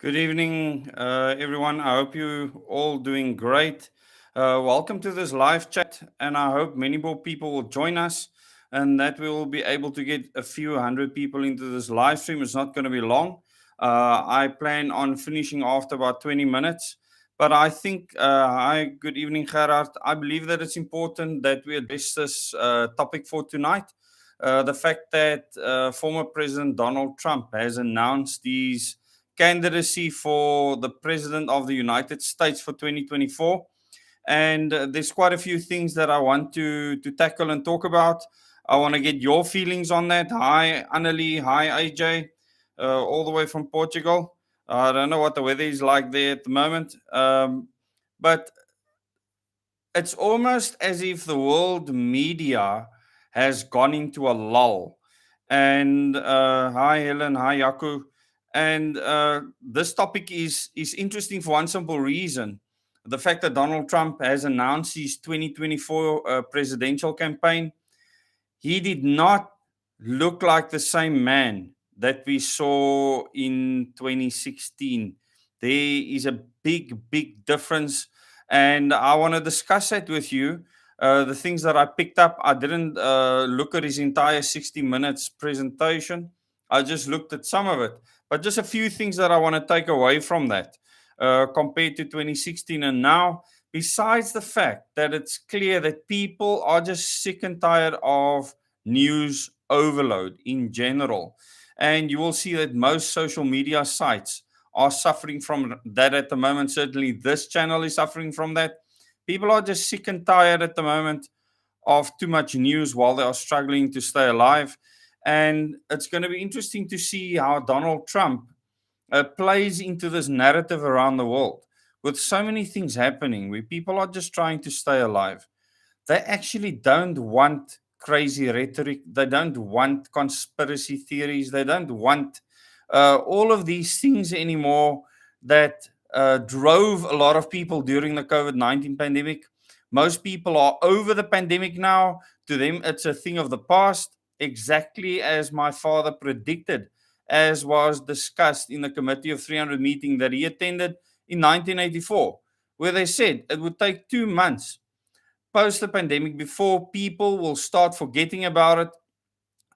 Good evening, everyone. I hope you all doing great. Welcome to this live chat, and I hope many more people will join us, and that we will be able to get a few hundred people into this live stream. It's not going to be long. I plan on finishing after about 20 minutes. But I think, hi, good evening, Gerard. I believe that it's important that we address this topic for tonight. The fact that former President Donald Trump has announced these candidacy for the President of the United States for 2024. And there's quite a few things that I want to tackle and talk about. I want to get your feelings on that. Hi, Annalie. Hi, AJ, all the way from Portugal. I don't know what the weather is like there at the moment. But it's almost as if the world media has gone into a lull. And hi, Helen. Hi, Yaku. And this topic is interesting for one simple reason: the fact that Donald Trump has announced his 2024 presidential campaign. He did not look like the same man that we saw in 2016. There is a big difference, and I want to discuss that with you. The things that I picked up, I didn't look at his entire 60 minutes presentation. I just looked at some of it, but just a few things that I want to take away from that compared to 2016 and now. Besides the fact that it's clear that people are just sick and tired of news overload in general. And you will see that most social media sites are suffering from that at the moment. Certainly, this channel is suffering from that. People are just sick and tired at the moment of too much news while they are struggling to stay alive. And it's going to be interesting to see how Donald Trump plays into this narrative around the world with so many things happening where people are just trying to stay alive. They actually don't want crazy rhetoric. They don't want conspiracy theories. They don't want all of these things anymore that drove a lot of people during the COVID-19 pandemic. Most people are over the pandemic now. To them, it's a thing of the past, exactly as my father predicted, as was discussed in the Committee of 300 meeting that he attended in 1984, where they said it would take 2 months post the pandemic before people will start forgetting about it.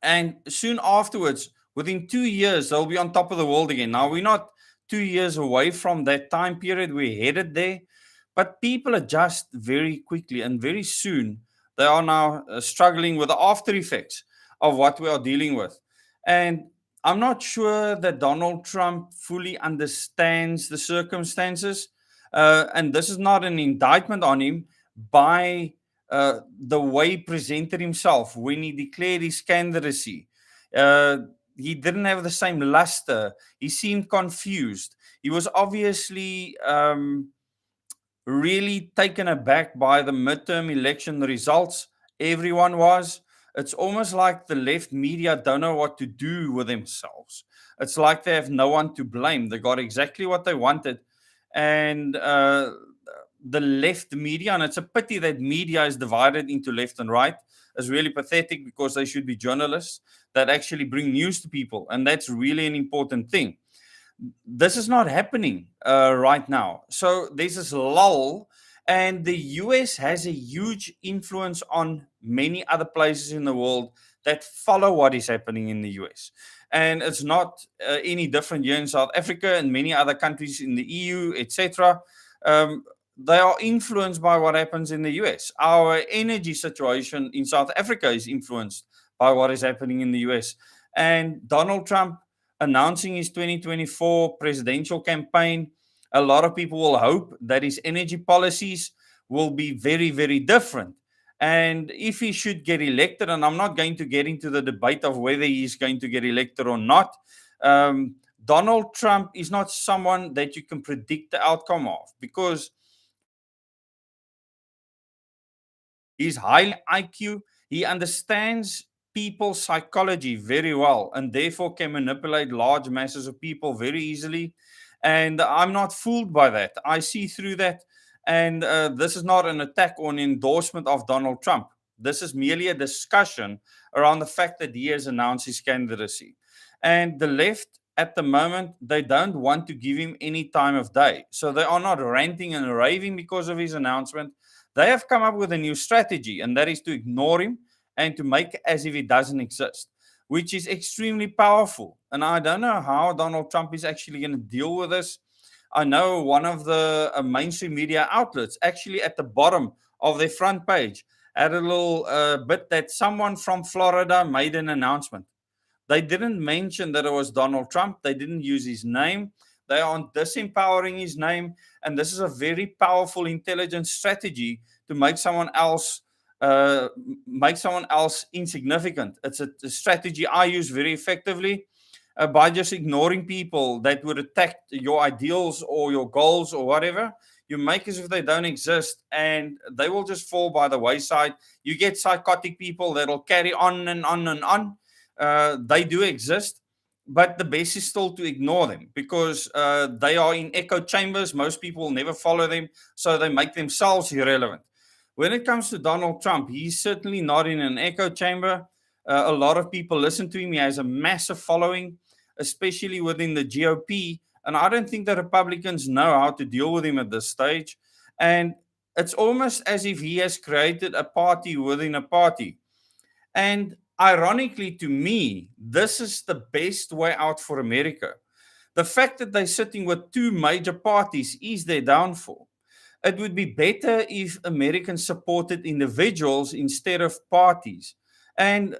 And soon afterwards, within 2 years, they'll be on top of the world again. Now, we're not 2 years away from that time period. We're headed there. But people adjust very quickly, and very soon they are now struggling with the after effects of what we are dealing with. And I'm not sure that Donald Trump fully understands the circumstances. And this is not an indictment on him by the way he presented himself when he declared his candidacy. Uh, he didn't have the same luster. He seemed confused. He was obviously really taken aback by the midterm election results. Everyone was. It's almost like the left media don't know what to do with themselves. It's like they have no one to blame. They got exactly what they wanted. And the left media, and it's a pity that media is divided into left and right, is really pathetic because they should be journalists that actually bring news to people. And that's really an important thing. This is not happening right now. So there's this lull, and the US has a huge influence on many other places in the world that follow what is happening in the US. And it's not any different here in South Africa and many other countries in the EU, etc. They are influenced by what happens in the US. Our energy situation in South Africa is influenced by what is happening in the US. And Donald Trump announcing his 2024 presidential campaign, a lot of people will hope that his energy policies will be very different. And if he should get elected, and I'm not going to get into the debate of whether he's going to get elected or not, Donald Trump is not someone that you can predict the outcome of, because he's high IQ. He understands people's psychology very well, and therefore can manipulate large masses of people very easily. And I'm not fooled by that. I see through that. And this is not an attack or an endorsement of Donald Trump. This is merely a discussion around the fact that he has announced his candidacy. And the left at the moment, they don't want to give him any time of day. So they are not ranting and raving because of his announcement. They have come up with a new strategy, and that is to ignore him and to make as if he doesn't exist, which is extremely powerful. And I don't know how Donald Trump is actually going to deal with this. I know one of the mainstream media outlets, actually at the bottom of their front page, had a little bit that someone from Florida made an announcement. They didn't mention that it was Donald Trump. They didn't use his name. They are disempowering his name. And this is a very powerful intelligence strategy to uh, make someone else insignificant. It's a strategy I use very effectively by just ignoring people that would attack your ideals or your goals or whatever. You make as if they don't exist, and they will just fall by the wayside. You get psychotic people that'll carry on and on and on. They do exist, but the best is still to ignore them because they are in echo chambers. Most people will never follow them, so they make themselves irrelevant. When it comes to Donald Trump, he's certainly not in an echo chamber. A lot of people listen to him. He has a massive following, especially within the GOP. And I don't think the Republicans know how to deal with him at this stage. And it's almost as if he has created a party within a party. And ironically, to me, this is the best way out for America. The fact that they're sitting with two major parties is their downfall. It would be better if Americans supported individuals instead of parties. And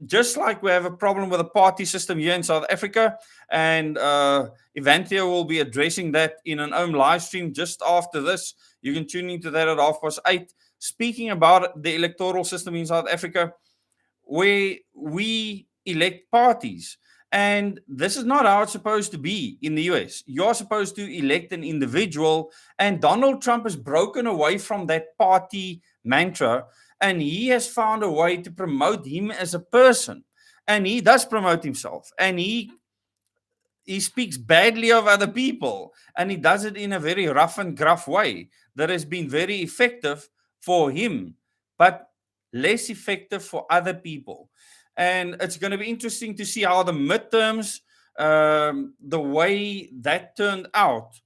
just like we have a problem with the party system here in South Africa, and Evanthea will be addressing that in an own live stream just after this. You can tune into that at 8:30. Speaking about the electoral system in South Africa, where we elect parties. And this is not how it's supposed to be in the US. You're supposed to elect an individual, and Donald Trump has broken away from that party mantra, and he has found a way to promote him as a person. And he does promote himself, and he speaks badly of other people, and he does it in a very rough and gruff way that has been very effective for him, but less effective for other people. And it's going to be interesting to see how the midterms, the way that turned out.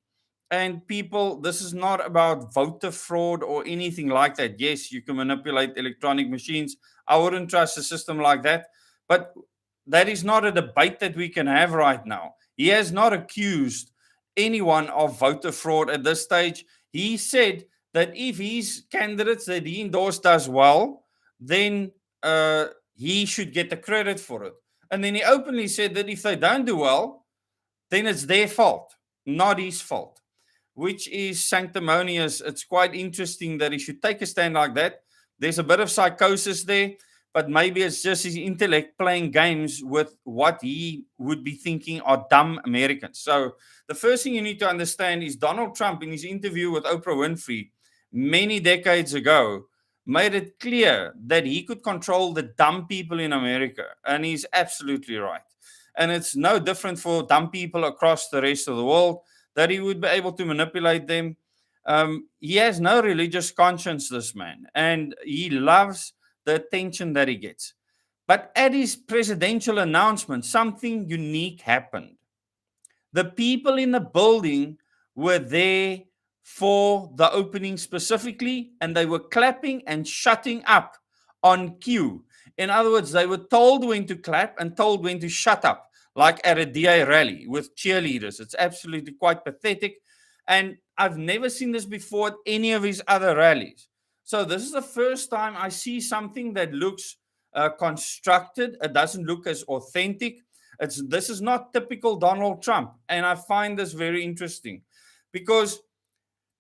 And people, this is not about voter fraud or anything like that. Yes, you can manipulate electronic machines. I wouldn't trust a system like that. But that is not a debate that we can have right now. He has not accused anyone of voter fraud at this stage. He said that if his candidates that he endorsed does well, then he should get the credit for it. And then he openly said that if they don't do well, then it's their fault, not his fault, which is sanctimonious. It's quite interesting that he should take a stand like that. There's a bit of psychosis there, but maybe it's just his intellect playing games with what he would be thinking are dumb Americans. So the first thing you need to understand is Donald Trump, in his interview with Oprah Winfrey many decades ago, made it clear that he could control the dumb people in America. And he's absolutely right. And it's no different for dumb people across the rest of the world, that he would be able to manipulate them. He has no religious conscience, this man, and he loves the attention that he gets. But at his presidential announcement, something unique happened. The people in the building were there for the opening specifically, and they were clapping and shutting up on cue. In other words, they were told when to clap and told when to shut up, like at a DA rally with cheerleaders. It's absolutely quite pathetic. And I've never seen this before at any of his other rallies. So this is the first time I see something that looks constructed. It doesn't look as authentic. This is not typical Donald Trump, and I find this very interesting because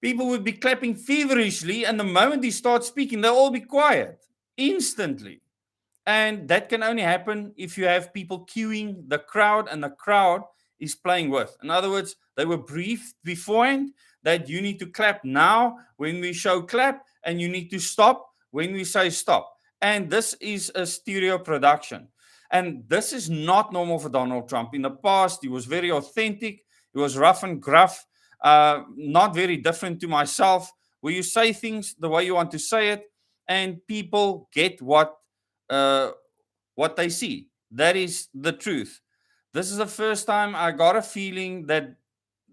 people would be clapping feverishly, and the moment he starts speaking, they'll all be quiet instantly. And that can only happen if you have people cueing the crowd, and the crowd is playing with. In other words, they were briefed beforehand that you need to clap now when we show clap, and you need to stop when we say stop. And this is a stereo production. And this is not normal for Donald Trump. In the past, he was very authentic, he was rough and gruff, not very different to myself, where you say things the way you want to say it, and people get uh, what they see. That is the truth. This is the first time I got a feeling that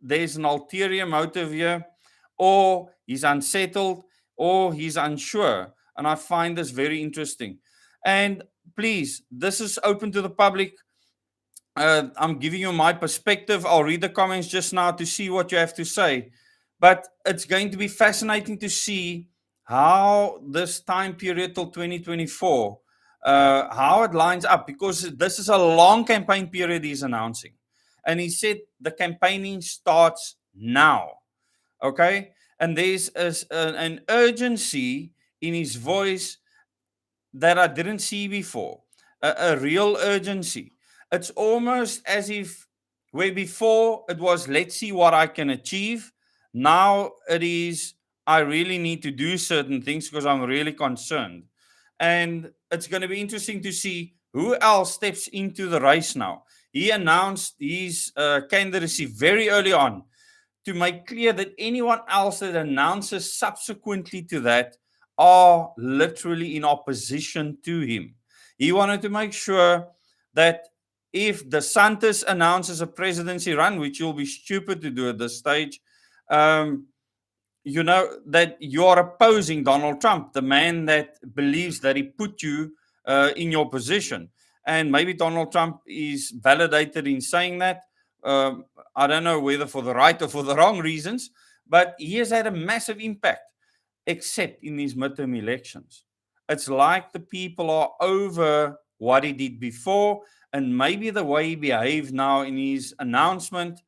there's an ulterior motive here, or he's unsettled, or he's unsure. And I find this very interesting. And please, this is open to the public. I'm giving you my perspective. I'll read the comments just now to see what you have to say. But it's going to be fascinating to see how this time period till 2024, how it lines up, because this is a long campaign period he's announcing. And he said the campaigning starts now. Okay? And there's an urgency in his voice that I didn't see before, a real urgency. It's almost as if where before it was, let's see what I can achieve. Now it is, I really need to do certain things because I'm really concerned. And it's going to be interesting to see who else steps into the race now. He announced his candidacy very early on to make clear that anyone else that announces subsequently to that are literally in opposition to him. He wanted to make sure that if DeSantis announces a presidency run, which you'll be stupid to do at this stage, um, you know that you're opposing Donald Trump, the man that believes that he put you in your position. And maybe Donald Trump is validated in saying that. I don't know whether for the right or for the wrong reasons, but he has had a massive impact, except in these midterm elections. It's like the people are over what he did before, and maybe the way he behaved now in his announcement.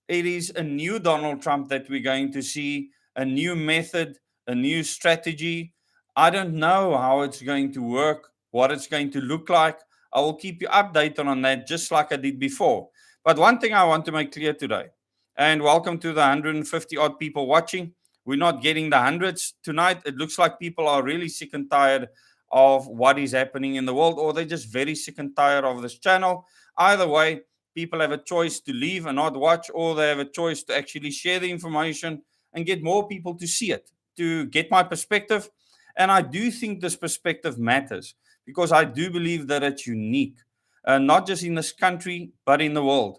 It is a new Donald Trump that we're going to see, a new method, a new strategy. I don't know how it's going to work, what it's going to look like. I will keep you updated on that, just like I did before. But one thing I want to make clear today, and welcome to the 150 odd people watching. We're not getting the hundreds tonight. It looks like people are really sick and tired of what is happening in the world, or they're just very sick and tired of this channel. Either way, people have a choice to leave and not watch, or they have a choice to actually share the information and get more people to see it, to get my perspective. And I do think this perspective matters because I do believe that it's unique, not just in this country, but in the world.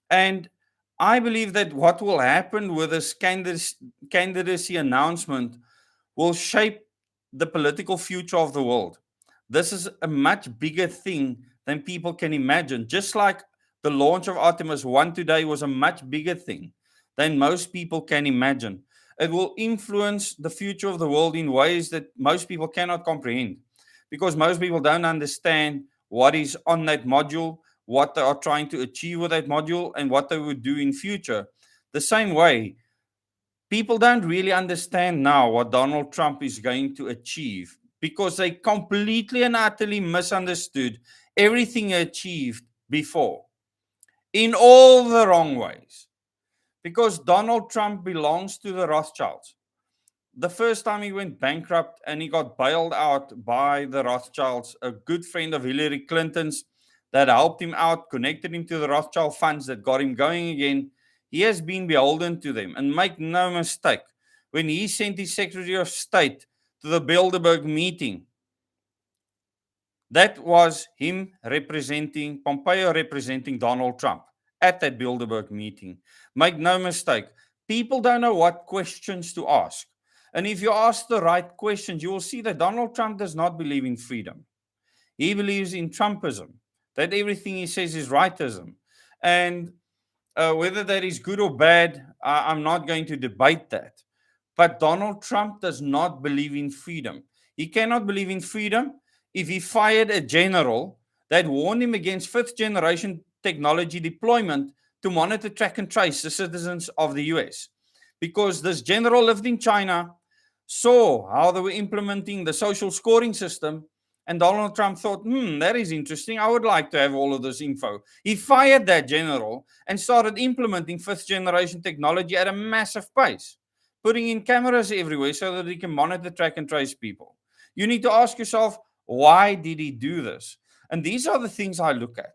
And I believe that what will happen with this candidacy announcement will shape the political future of the world. This is a much bigger thing than people can imagine. Just like the launch of Artemis 1 today was a much bigger thing than most people can imagine. It will influence the future of the world in ways that most people cannot comprehend because most people don't understand what is on that module, what they are trying to achieve with that module, and what they would do in future. The same way, people don't really understand now what Donald Trump is going to achieve because they completely and utterly misunderstood everything he achieved before in all the wrong ways. Because Donald Trump belongs to the Rothschilds. The first time he went bankrupt and he got bailed out by the Rothschilds, a good friend of Hillary Clinton's that helped him out, connected him to the Rothschild funds that got him going again. He has been beholden to them. And make no mistake, when he sent his Secretary of State to the Bilderberg meeting, that was him representing, Pompeo representing Donald Trump at that Bilderberg meeting. Make no mistake, people don't know what questions to ask. And if you ask the right questions, you will see that Donald Trump does not believe in freedom. He believes in Trumpism, that everything he says is rightism. And whether that is good or bad, I'm not going to debate that. But Donald Trump does not believe in freedom. He cannot believe in freedom if he fired a general that warned him against fifth generation technology deployment to monitor, track, and trace the citizens of the US. Because this general lived in China, saw how they were implementing the social scoring system, and Donald Trump thought, that is interesting. I would like to have all of this info. He fired that general and started implementing fifth generation technology at a massive pace, putting in cameras everywhere so that he can monitor, track, and trace people. You need to ask yourself, why did he do this? And these are the things I look at.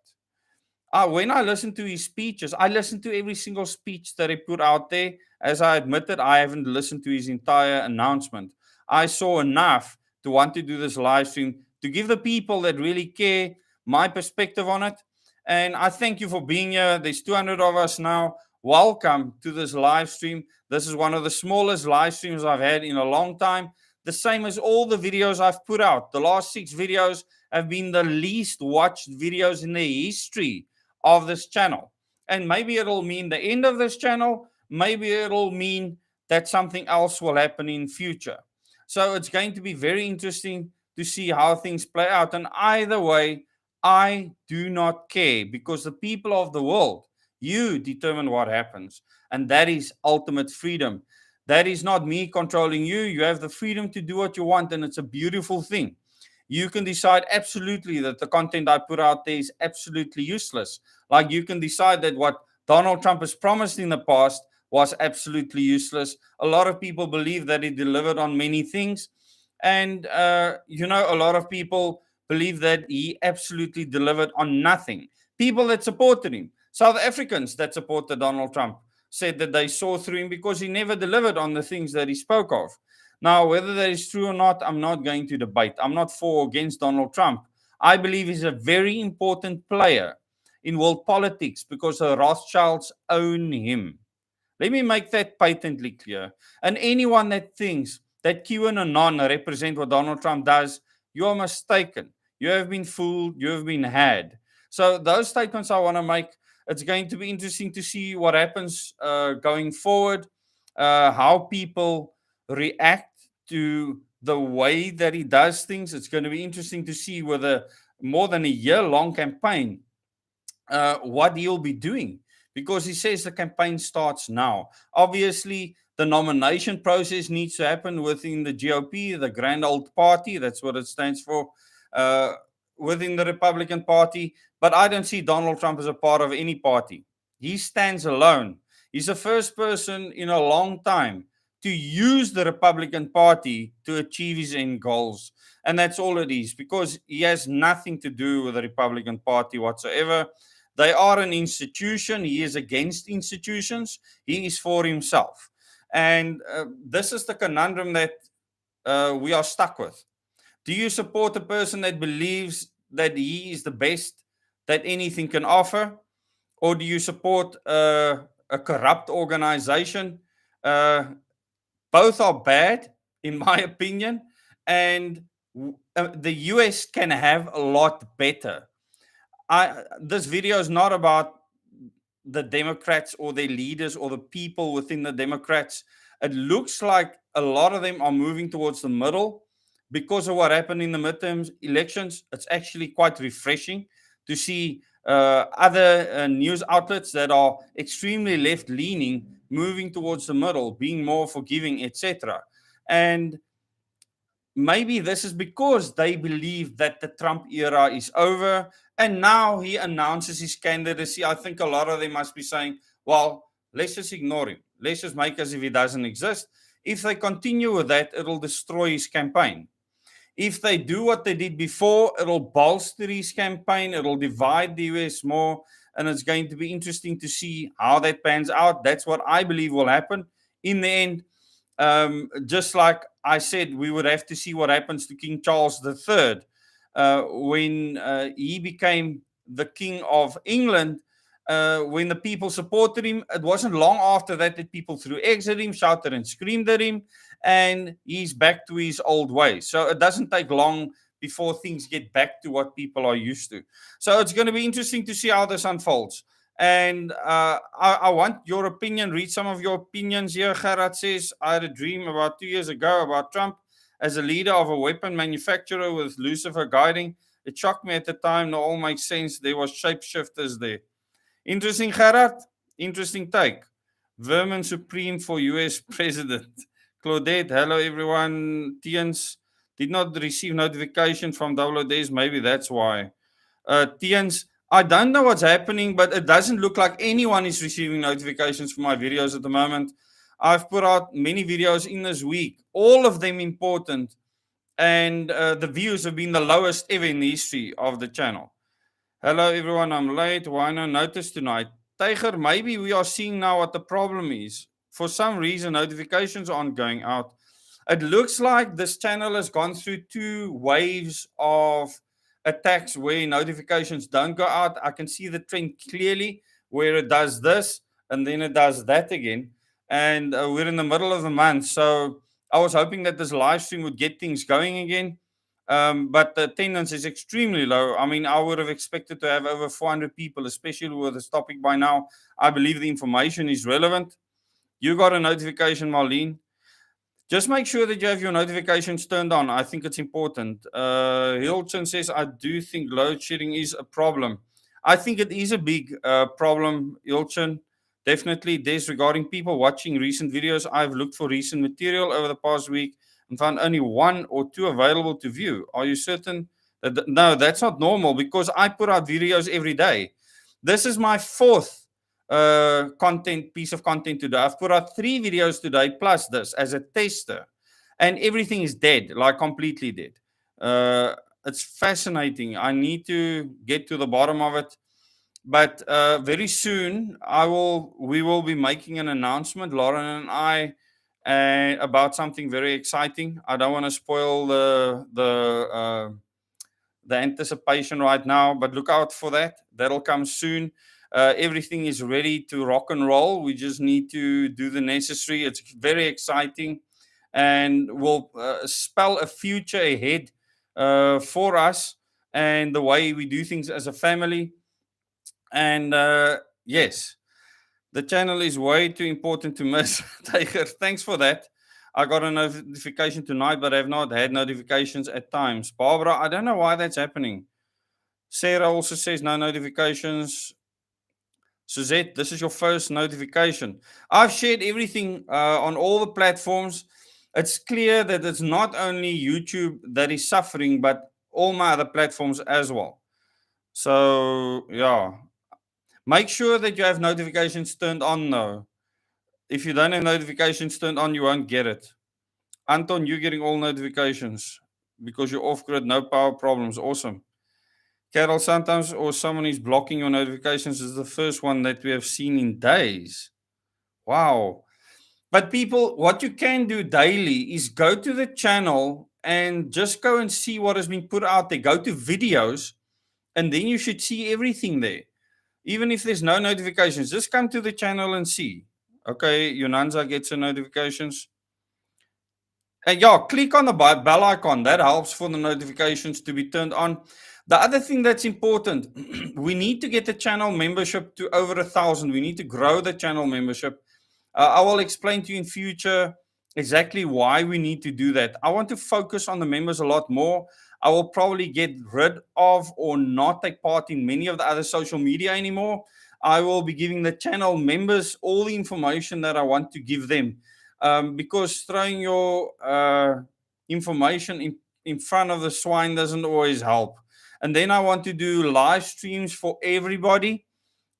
When I listen to his speeches, I listen to every single speech that he put out there. As I admitted, I haven't listened to his entire announcement. I saw enough to want to do this live stream to give the people that really care my perspective on it. And I thank you for being here. There's 200 of us now. Welcome to this live stream. This is one of the smallest live streams I've had in a long time. The same as all the videos I've put out. The last 6 videos have been the least watched videos in the history of this channel. And maybe it'll mean the end of this channel. Maybe it'll mean that something else will happen in future. So it's going to be very interesting to see how things play out. And either way, I do not care, because the people of the world, you determine what happens. And that is ultimate freedom. That is not me controlling you. You have the freedom to do what you want, and it's a beautiful thing. You can decide absolutely that the content I put out there is absolutely useless. Like you can decide that what Donald Trump has promised in the past was absolutely useless. A lot of people believe that he delivered on many things. And, a lot of people believe that he absolutely delivered on nothing. People that supported him, South Africans that supported Donald Trump, said that they saw through him because he never delivered on the things that he spoke of. Now, whether that is true or not, I'm not going to debate. I'm not for or against Donald Trump. I believe he's a very important player in world politics because the Rothschilds own him. Let me make that patently clear. And anyone that thinks that QAnon represent what Donald Trump does, you are mistaken. You have been fooled. You have been had. So those statements I want to make. It's going to be interesting to see what happens going forward, how people react to the way that he does things. It's going to be interesting to see whether more than a year-long campaign what he'll be doing, because he says the campaign starts now. Obviously, the nomination process needs to happen within the GOP, the Grand Old Party. That's what it stands for, uh, within the Republican Party. But I don't see Donald Trump as a part of any party. He stands alone. He's the first person in a long time to use the Republican Party to achieve his end goals. And that's all it is, because he has nothing to do with the Republican Party whatsoever. They are an institution. He is against institutions. He is for himself. And this is the conundrum that we are stuck with. Do you support a person that believes that he is the best that anything can offer? Or do you support a corrupt organization? Both are bad, in my opinion. And the US can have a lot better. This video is not about the Democrats or their leaders or the people within the Democrats. It looks like a lot of them are moving towards the middle because of what happened in the midterm elections. It's actually quite refreshing to see other news outlets that are extremely left leaning moving towards the middle, being more forgiving, etc. And maybe this is because they believe that the Trump era is over, and now he announces his candidacy. I think a lot of them must be saying, well, let's just ignore him. Let's just make as if he doesn't exist. If they continue with that, it'll destroy his campaign. If they do what they did before, it'll bolster his campaign. It'll divide the US more. And it's going to be interesting to see how that pans out. That's what I believe will happen in the end. Just like I said, we would have to see what happens to King Charles III when he became the King of England. When the people supported him, it wasn't long after that that people threw eggs at him, shouted and screamed at him, and he's back to his old ways. So it doesn't take long before things get back to what people are used to. So it's going to be interesting to see how this unfolds. And I want your opinion. Read some of your opinions here. Gerard says, I had a dream about 2 years ago about Trump as a leader of a weapon manufacturer with Lucifer guiding. It shocked me at the time. Now all makes sense. There was shapeshifters there. Interesting, Gerard. Interesting take. Vermin Supreme for US President. Claudette, hello everyone. Tians did not receive notification from WDS. Maybe that's why. Tians, I don't know what's happening, but it doesn't look like anyone is receiving notifications for my videos at the moment. I've put out many videos in this week, all of them important, and the views have been the lowest ever in the history of the channel. Hello everyone, I'm late. Why no notice tonight? Tiger, maybe we are seeing now what the problem is. For some reason, notifications aren't going out. It looks like this channel has gone through 2 waves of attacks where notifications don't go out. I can see the trend clearly where it does this and then it does that again. And we're in the middle of the month. So I was hoping that this live stream would get things going again. But the attendance is extremely low. I mean, I would have expected to have over 400 people, especially with this topic by now. I believe the information is relevant. You got a notification, Marlene. Just make sure that you have your notifications turned on. I think it's important. Hilton says, I do think load shedding is a problem. I think it is a big problem, Hilton. Definitely, disregarding people watching recent videos. I've looked for recent material over the past week and found only one or two available to view. Are you certain? No, that's not normal because I put out videos every day. This is my fourth piece of content today. I've put out 3 videos today plus this as a tester, and everything is dead, like completely dead. It's fascinating. I need to get to the bottom of it, but very soon we will be making an announcement, Lauren and I, about something very exciting. I don't want to spoil the anticipation right now, but look out for that. That'll come soon. Everything is ready to rock and roll. We just need to do the necessary. It's very exciting and will spell a future ahead for us and the way we do things as a family. And yes, the channel is way too important to miss. Tiger, thanks for that. I got a notification tonight, but I have not had notifications at times. Barbara, I don't know why that's happening. Sarah also says no notifications. Suzette, this is your first notification. I've shared everything on all the platforms. It's clear that it's not only YouTube that is suffering, but all my other platforms as well. So, yeah. Make sure that you have notifications turned on though. If you don't have notifications turned on, you won't get it. Anton, you're getting all notifications because you're off grid, no power problems. Awesome. Carol, sometimes or someone is blocking your notifications is the first one that we have seen in days. Wow. But people, what you can do daily is go to the channel and just go and see what has been put out there. Go to videos and then you should see everything there. Even if there's no notifications, just come to the channel and see. Okay, Yonanza gets the notifications. And yeah, click on the bell icon. That helps for the notifications to be turned on. The other thing that's important, we need to get the channel membership to over 1,000. We need to grow the channel membership. I will explain to you in future exactly why we need to do that. I want to focus on the members a lot more. I will probably get rid of or not take part in many of the other social media anymore. I will be giving the channel members all the information that I want to give them. Because throwing your information in front of the swine doesn't always help. And then I want to do live streams for everybody.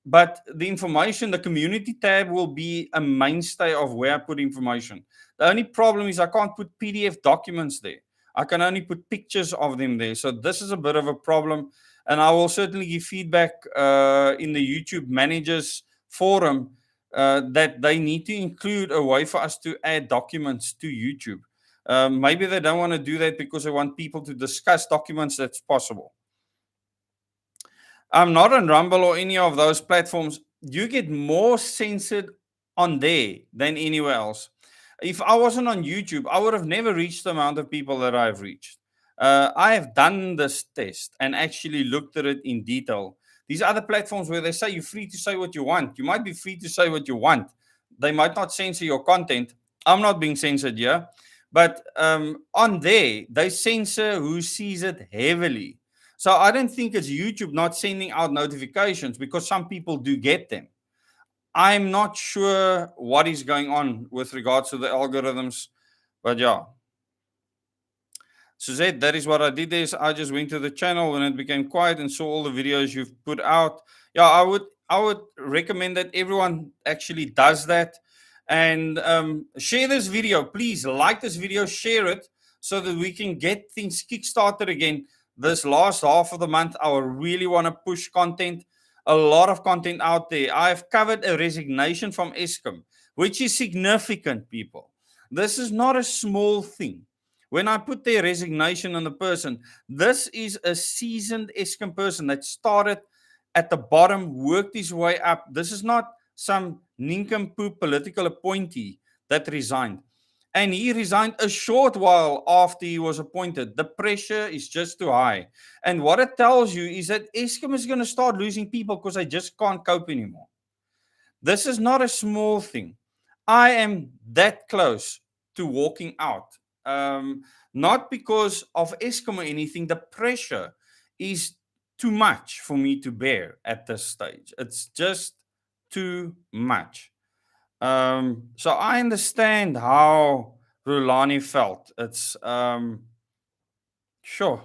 But the information, the community tab will be a mainstay of where I put information. The only problem is I can't put PDF documents there. I can only put pictures of them there. So this is a bit of a problem. And I will certainly give feedback in the YouTube managers forum that they need to include a way for us to add documents to YouTube. Maybe they don't want to do that because they want people to discuss documents. That's possible. I'm not on Rumble or any of those platforms. You get more censored on there than anywhere else. If I wasn't on YouTube, I would have never reached the amount of people that I've reached. I have done this test and actually looked at it in detail. These other platforms where they say you're free to say what you want, you might be free to say what you want. They might not censor your content. I'm not being censored here. But on there, they censor who sees it heavily. So I don't think it's YouTube not sending out notifications because some people do get them. I'm not sure what is going on with regards to the algorithms, but yeah. Suzette, that is what I did is I just went to the channel when it became quiet and saw all the videos you've put out. Yeah, I would recommend that everyone actually does that. And share this video. Please like this video, share it so that we can get things kickstarted again. This last half of the month, I really want to push content, a lot of content out there. I've covered a resignation from Eskom, which is significant, people. This is not a small thing. When I put their resignation on the person, this is a seasoned Eskom person that started at the bottom, worked his way up. This is not some nincompoop political appointee that resigned. And he resigned a short while after he was appointed. The pressure is just too high. And what it tells you is that Eskom is going to start losing people because they just can't cope anymore. This is not a small thing. I am that close to walking out. Not because of Eskom or anything. The pressure is too much for me to bear at this stage. It's just too much. So I understand how Rulani felt. It's sure.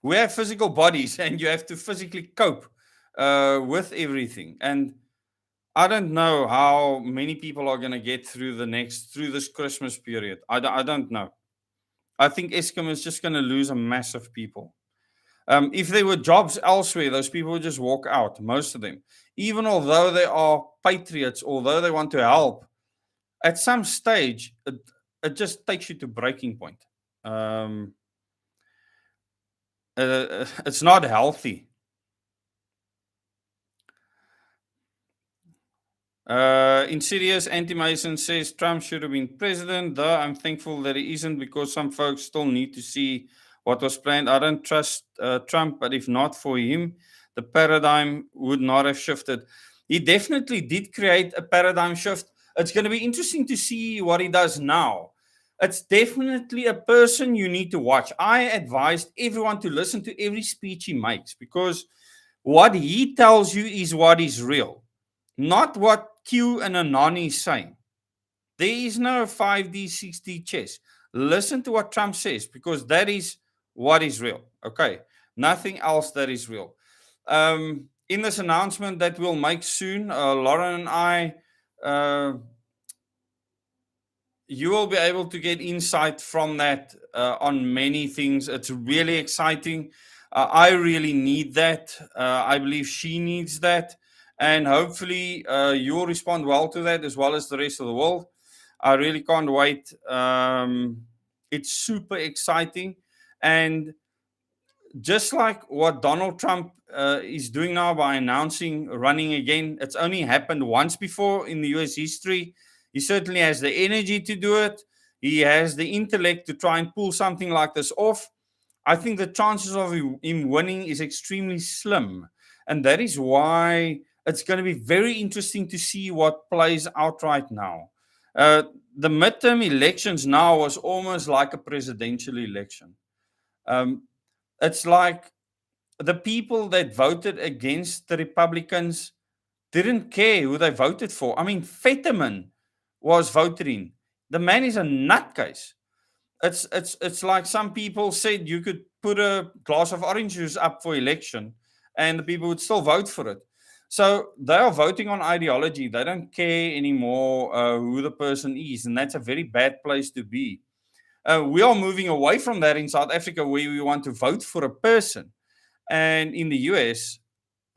We have physical bodies and you have to physically cope with everything. And I don't know how many people are going to get through this Christmas period. I don't know. I think Eskom is just going to lose a mass of people. If there were jobs elsewhere, those people would just walk out, most of them. Even although they are patriots, although they want to help, at some stage, it just takes you to breaking point. It's not healthy. Insidious Anti-Mason says Trump should have been president, though I'm thankful that he isn't because some folks still need to see what was planned. I don't trust Trump, but if not for him, the paradigm would not have shifted. He definitely did create a paradigm shift. It's going to be interesting to see what he does now. It's definitely a person you need to watch. I advised everyone to listen to every speech he makes because what he tells you is what is real, not what Q and Anani is saying. There is no 5D, 6D chess. Listen to what Trump says because that is what is real. Okay. Nothing else that is real. In this announcement that we'll make soon, Lauren and I, you will be able to get insight from that on many things. It's really exciting. I really need that. I believe she needs that. And hopefully you'll respond well to that as well as the rest of the world. I really can't wait. It's super exciting. And just like what Donald Trump is doing now by announcing running again, it's only happened once before in the US history. He certainly has the energy to do it. He has the intellect to try and pull something like this off. I think the chances of him winning is extremely slim. And that is why it's going to be very interesting to see what plays out right now. The midterm elections now was almost like a presidential election. It's like the people that voted against the Republicans didn't care who they voted for. I mean, Fetterman was voted in. The man is a nutcase. It's like some people said you could put a glass of orange juice up for election and the people would still vote for it. So they are voting on ideology. They don't care anymore who the person is, and that's a very bad place to be. We are moving away from that in South Africa, where we want to vote for a person, and in the US,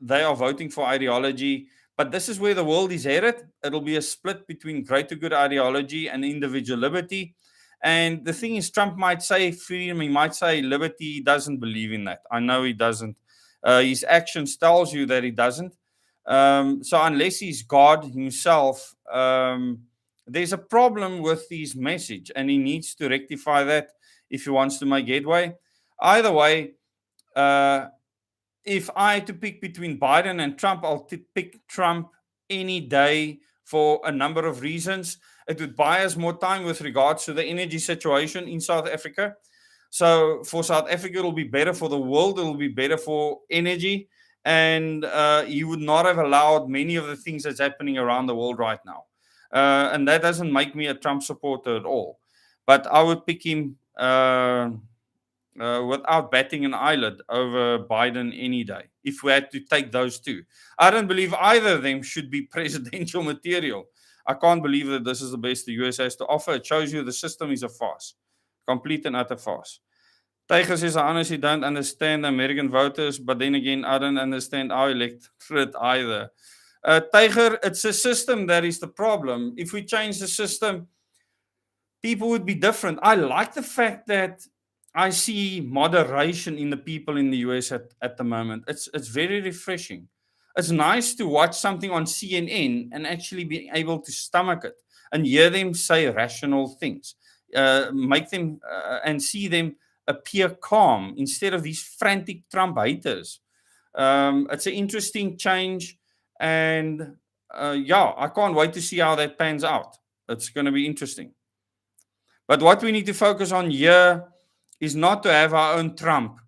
they are voting for ideology. But this is where the world is headed. It'll be a split between greater good ideology and individual liberty. And the thing is, Trump might say freedom, he might say liberty. He doesn't believe in that. I know he doesn't. His actions tells you that he doesn't. So unless he's God himself, there's a problem with his message, and he needs to rectify that if he wants to make headway. Either way, if I had to pick between Biden and Trump, I'll pick Trump any day for a number of reasons. It would buy us more time with regards to the energy situation in South Africa. So for South Africa, it'll be better for the world. It'll be better for energy. And he would not have allowed many of the things that's happening around the world right now. And that doesn't make me a Trump supporter at all. But I would pick him without batting an eyelid over Biden any day, if we had to take those two. I don't believe either of them should be presidential material. I can't believe that this is the best the US has to offer. It shows you the system is a farce, complete and utter farce. Tiger says, I honestly don't understand American voters, but then again, I don't understand our electorate either. Tiger, it's a system that is the problem. If we change the system, people would be different. I like the fact that I see moderation in the people in the US at the moment. It's very refreshing. It's nice to watch something on CNN and actually be able to stomach it and hear them say rational things, make them and see them appear calm instead of these frantic Trump haters. It's an interesting change, and yeah, I can't wait to see how that pans out. It's going to be interesting. But what we need to focus on here is not to have our own Trump,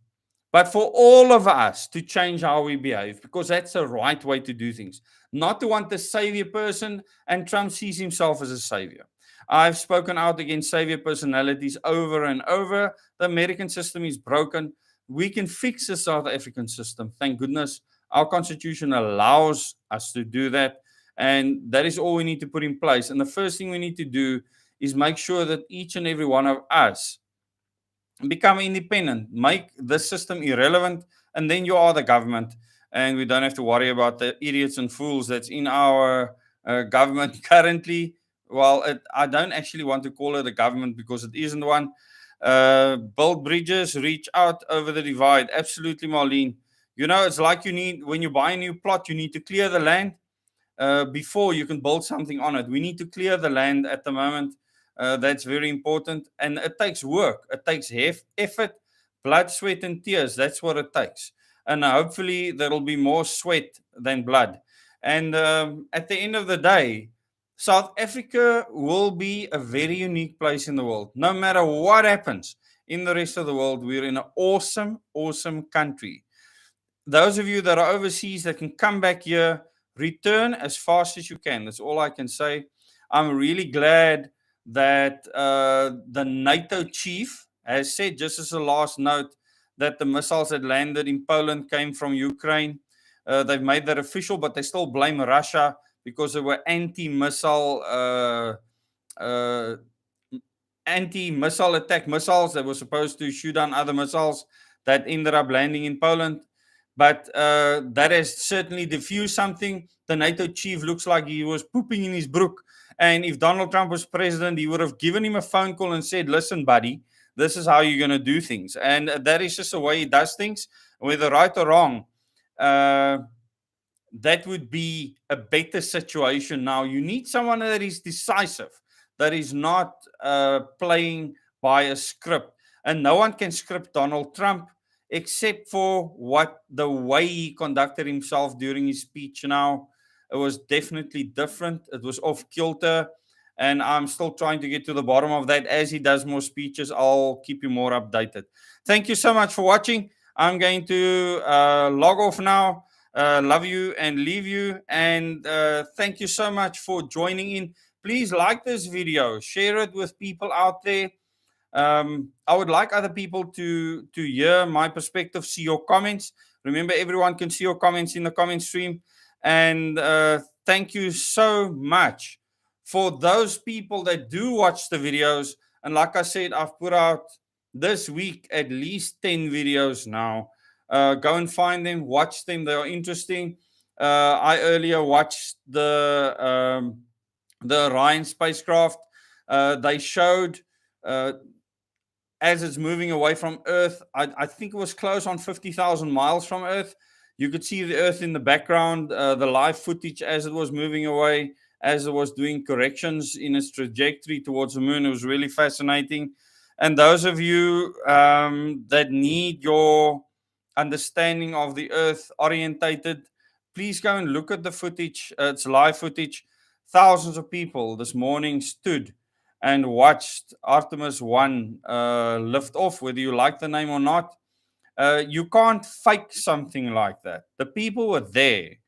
but for all of us to change how we behave, because that's the right way to do things. Not to want the savior person, and Trump sees himself as a savior. I've spoken out against savior personalities over and over. The American system is broken. We can fix the South African system. Thank goodness our constitution allows us to do that. And that is all we need to put in place. And the first thing we need to do is make sure that each and every one of us become independent, make the system irrelevant, and then you are the government, and we don't have to worry about the idiots and fools that's in our government currently. Well, I don't actually want to call it a government because it isn't one. Build bridges, reach out over the divide. Absolutely, Marlene. You know, it's like you need, when you buy a new plot, you need to clear the land before you can build something on it. We need to clear the land at the moment. That's very important. And it takes work, it takes effort, blood, sweat, and tears. That's what it takes. And hopefully, there will be more sweat than blood. And at the end of the day, South Africa will be a very unique place in the world. No matter what happens in the rest of the world, we're in an awesome, awesome country. Those of you that are overseas that can come back here, return as fast as you can. That's all I can say. I'm really glad that the NATO chief has said, just as a last note, that the missiles that landed in Poland came from Ukraine. They've made that official, but they still blame Russia because they were uh, anti-missile attack missiles that were supposed to shoot down other missiles that ended up landing in Poland. But that has certainly diffused something. The NATO chief looks like he was pooping in his brook. And if Donald Trump was president, he would have given him a phone call and said, listen, buddy, this is how you're going to do things. And that is just the way he does things, whether right or wrong. That would be a better situation now. You need someone that is decisive, that is not playing by a script. And no one can script Donald Trump except for the way he conducted himself during his speech now. It was definitely different. It was off kilter. And I'm still trying to get to the bottom of that. As he does more speeches, I'll keep you more updated. Thank you so much for watching. I'm going to log off now. Love you and leave you. And thank you so much for joining in. Please like this video, share it with people out there. I would like other people to hear my perspective, see your comments. Remember, everyone can see your comments in the comment stream. And thank you so much for those people that do watch the videos. And like I said, I've put out this week at least 10 videos now. Go and find them, watch them. They are interesting. I earlier watched the Orion spacecraft. They showed as it's moving away from Earth, I think it was close on 50,000 miles from Earth. You could see the Earth in the background, the live footage as it was moving away, as it was doing corrections in its trajectory towards the moon. It was really fascinating. And those of you that need your understanding of the Earth orientated, please go and look at the footage. It's live footage. Thousands of people this morning stood and watched Artemis 1 lift off, whether you like the name or not. You can't fake something like that. The people were there.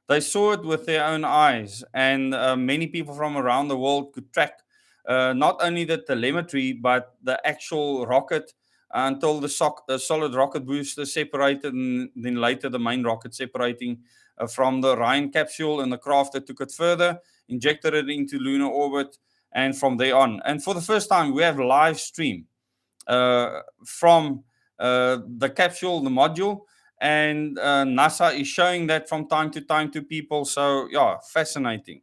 They saw it with their own eyes, and many people from around the world could track not only the telemetry, but the actual rocket until the solid rocket booster separated, and then later the main rocket separating from the Orion capsule and the craft that took it further, injected it into lunar orbit, and from there on. And for the first time, we have live stream from the capsule, the module, and NASA is showing that from time to time to people. So, yeah, fascinating.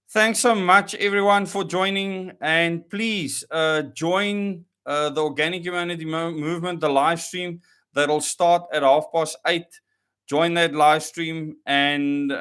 Thanks so much, everyone, for joining. And please join the Organic Humanity Movement, the live stream that'll start at 8:30. Join that live stream. And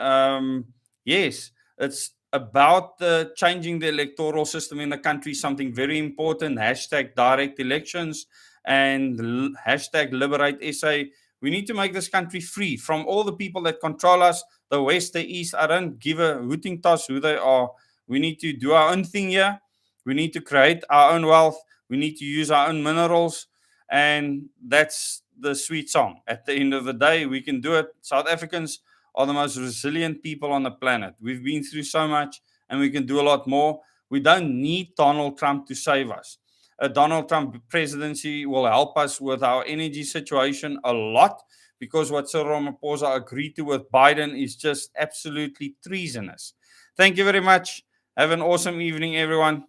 yes, it's about changing the electoral system in the country, something very important. Hashtag direct elections and hashtag liberate SA. We need to make this country free from all the people that control us, the West, the East. I don't give a hooting toss who they are. We need to do our own thing here. We need to create our own wealth. We need to use our own minerals. And that's the sweet song. At the end of the day, we can do it. South Africans are the most resilient people on the planet. We've been through so much and we can do a lot more. We don't need Donald Trump to save us. A Donald Trump presidency will help us with our energy situation a lot, because what Cyril Ramaphosa agreed to with Biden is just absolutely treasonous. Thank you very much. Have an awesome evening, everyone.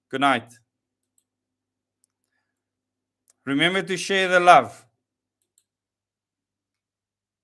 Good night. Remember to share the love.